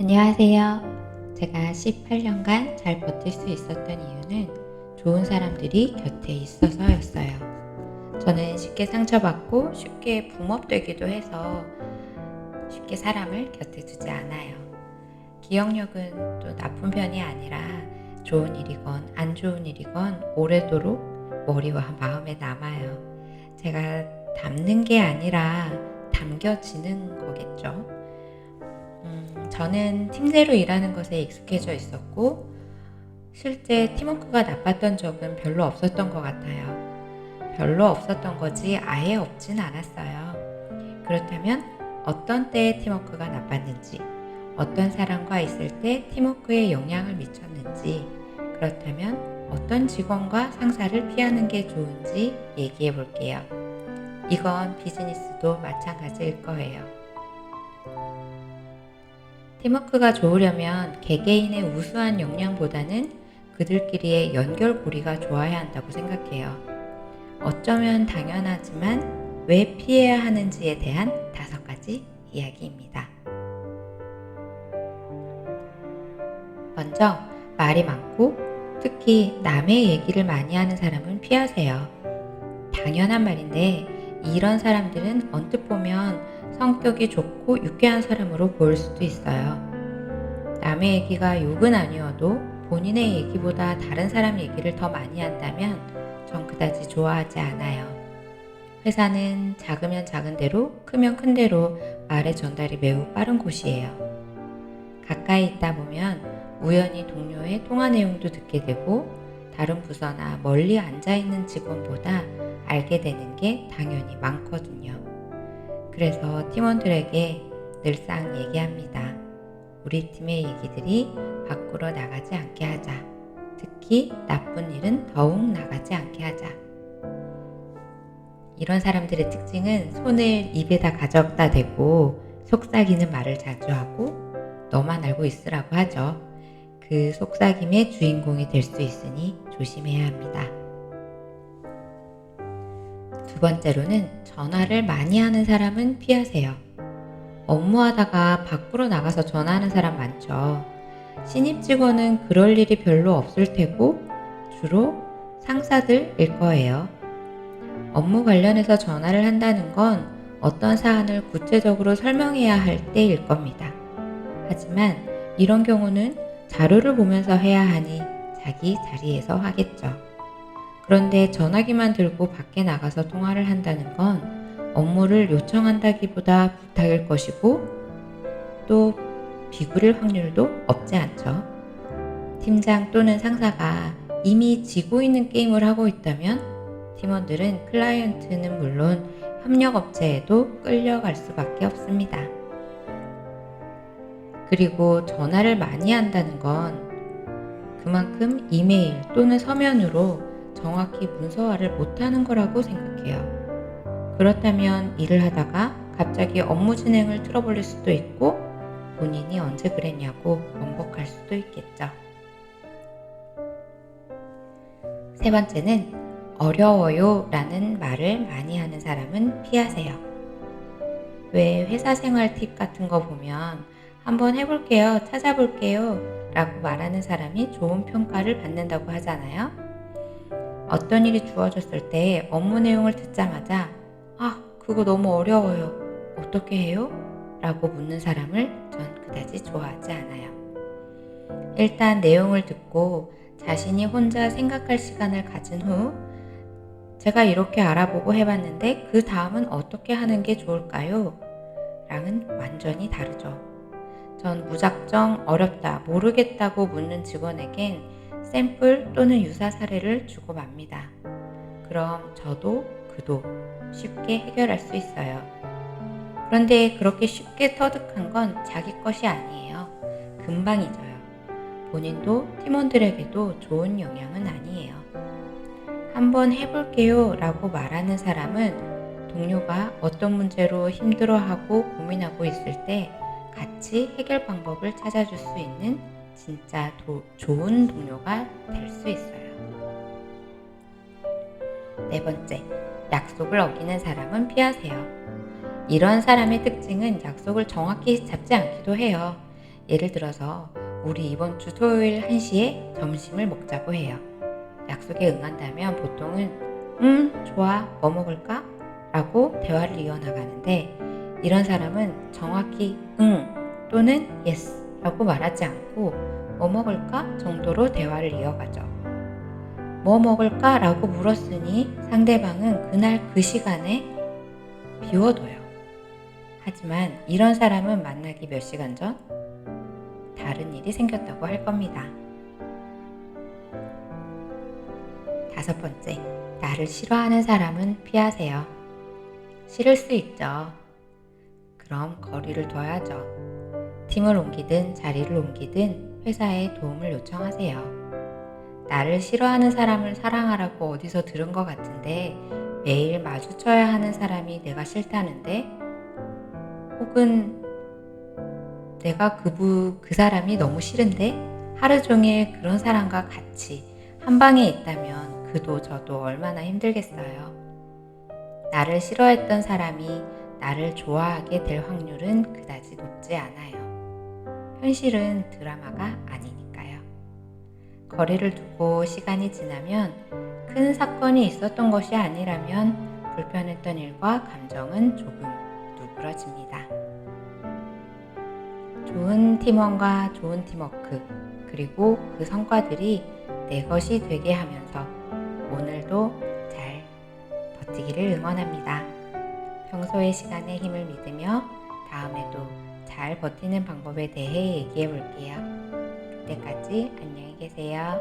안녕하세요. 제가 18년간 잘 버틸 수 있었던 이유는 좋은 사람들이 곁에 있어서였어요. 저는 쉽게 상처받고 쉽게 붕업되기도 해서 쉽게 사람을 곁에 두지 않아요. 기억력은 또 나쁜 편이 아니라 좋은 일이건 안 좋은 일이건 오래도록 머리와 마음에 남아요. 제가 담는 게 아니라 담겨지는 거겠죠. 저는 팀내로 일하는 것에 익숙해져 있었고 실제 팀워크가 나빴던 적은 별로 없었던 것 같아요. 별로 없었던 거지 아예 없진 않았어요. 그렇다면 어떤 때에 팀워크가 나빴는지, 어떤 사람과 있을 때 팀워크에 영향을 미쳤는지, 그렇다면 어떤 직원과 상사를 피하는 게 좋은지 얘기해 볼게요. 이건 비즈니스도 마찬가지일 거예요. 팀워크가 좋으려면 개개인의 우수한 역량보다는 그들끼리의 연결고리가 좋아야 한다고 생각해요. 어쩌면 당연하지만 왜 피해야 하는지에 대한 5가지 이야기입니다. 먼저, 말이 많고 특히 남의 얘기를 많이 하는 사람은 피하세요. 당연한 말인데 이런 사람들은 언뜻 보면 성격이 좋고 유쾌한 사람으로 보일 수도 있어요. 남의 얘기가 욕은 아니어도 본인의 얘기보다 다른 사람 얘기를 더 많이 한다면 전 그다지 좋아하지 않아요. 회사는 작으면 작은 대로, 크면 큰 대로 말의 전달이 매우 빠른 곳이에요. 가까이 있다 보면 우연히 동료의 통화 내용도 듣게 되고 다른 부서나 멀리 앉아있는 직원보다 알게 되는 게 당연히 많거든요. 그래서 팀원들에게 늘상 얘기합니다. 우리 팀의 얘기들이 밖으로 나가지 않게 하자. 특히 나쁜 일은 더욱 나가지 않게 하자. 이런 사람들의 특징은 손을 입에다 가져다 대고 속삭이는 말을 자주 하고 너만 알고 있으라고 하죠. 그 속삭임의 주인공이 될 수 있으니 조심해야 합니다. 두 번째로는 전화를 많이 하는 사람은 피하세요. 업무하다가 밖으로 나가서 전화하는 사람 많죠. 신입 직원은 그럴 일이 별로 없을 테고 주로 상사들일 거예요. 업무 관련해서 전화를 한다는 건 어떤 사안을 구체적으로 설명해야 할 때일 겁니다. 하지만 이런 경우는 자료를 보면서 해야 하니 자기 자리에서 하겠죠. 그런데 전화기만 들고 밖에 나가서 통화를 한다는 건 업무를 요청한다기보다 부탁일 것이고 또 비굴일 확률도 없지 않죠. 팀장 또는 상사가 이미 지고 있는 게임을 하고 있다면 팀원들은 클라이언트는 물론 협력업체에도 끌려갈 수밖에 없습니다. 그리고 전화를 많이 한다는 건 그만큼 이메일 또는 서면으로 정확히 문서화를 못하는 거라고 생각해요. 그렇다면 일을 하다가 갑자기 업무 진행을 틀어버릴 수도 있고 본인이 언제 그랬냐고 번복할 수도 있겠죠. 세 번째는 어려워요 라는 말을 많이 하는 사람은 피하세요. 왜 회사 생활 팁 같은 거 보면 한번 해볼게요, 찾아볼게요 라고 말하는 사람이 좋은 평가를 받는다고 하잖아요. 어떤 일이 주어졌을 때 업무 내용을 듣자마자 그거 너무 어려워요. 어떻게 해요? 라고 묻는 사람을 전 그다지 좋아하지 않아요. 일단 내용을 듣고 자신이 혼자 생각할 시간을 가진 후 제가 이렇게 알아보고 해봤는데 그 다음은 어떻게 하는 게 좋을까요? 랑은 완전히 다르죠. 전 무작정 어렵다, 모르겠다고 묻는 직원에겐 샘플 또는 유사 사례를 주고 맙니다. 그럼 저도 그도 쉽게 해결할 수 있어요. 그런데 그렇게 쉽게 터득한 건 자기 것이 아니에요. 금방 잊어요. 본인도 팀원들에게도 좋은 영향은 아니에요. 한번 해볼게요 라고 말하는 사람은 동료가 어떤 문제로 힘들어하고 고민하고 있을 때 같이 해결 방법을 찾아줄 수 있는 진짜 좋은 동료가 될 수 있어요. 네 번째, 약속을 어기는 사람은 피하세요. 이런 사람의 특징은 약속을 정확히 잡지 않기도 해요. 예를 들어서 우리 이번 주 토요일 1시에 점심을 먹자고 해요. 약속에 응한다면 보통은 좋아, 뭐 먹을까? 라고 대화를 이어나가는데, 이런 사람은 정확히 응 또는 yes 라고 말하지 않고 뭐 먹을까 정도로 대화를 이어가죠. 뭐 먹을까? 라고 물었으니 상대방은 그날 그 시간에 비워둬요. 하지만 이런 사람은 만나기 몇 시간 전 다른 일이 생겼다고 할 겁니다. 5번째, 나를 싫어하는 사람은 피하세요. 싫을 수 있죠. 그럼 거리를 둬야죠. 팀을 옮기든 자리를 옮기든 회사에 도움을 요청하세요. 나를 싫어하는 사람을 사랑하라고 어디서 들은 것 같은데 매일 마주쳐야 하는 사람이 내가 싫다는데, 혹은 내가 그 사람이 너무 싫은데 하루 종일 그런 사람과 같이 한 방에 있다면 그도 저도 얼마나 힘들겠어요. 나를 싫어했던 사람이 나를 좋아하게 될 확률은 그다지 높지 않아요. 현실은 드라마가 아니니까요. 거리를 두고 시간이 지나면 큰 사건이 있었던 것이 아니라면 불편했던 일과 감정은 조금 누그러집니다. 좋은 팀원과 좋은 팀워크, 그리고 그 성과들이 내 것이 되게 하면서 오늘도 잘 버티기를 응원합니다. 평소의 시간에 힘을 믿으며 다음에도 잘 버티는 방법에 대해 얘기해 볼게요. 그때까지 안녕히 계세요.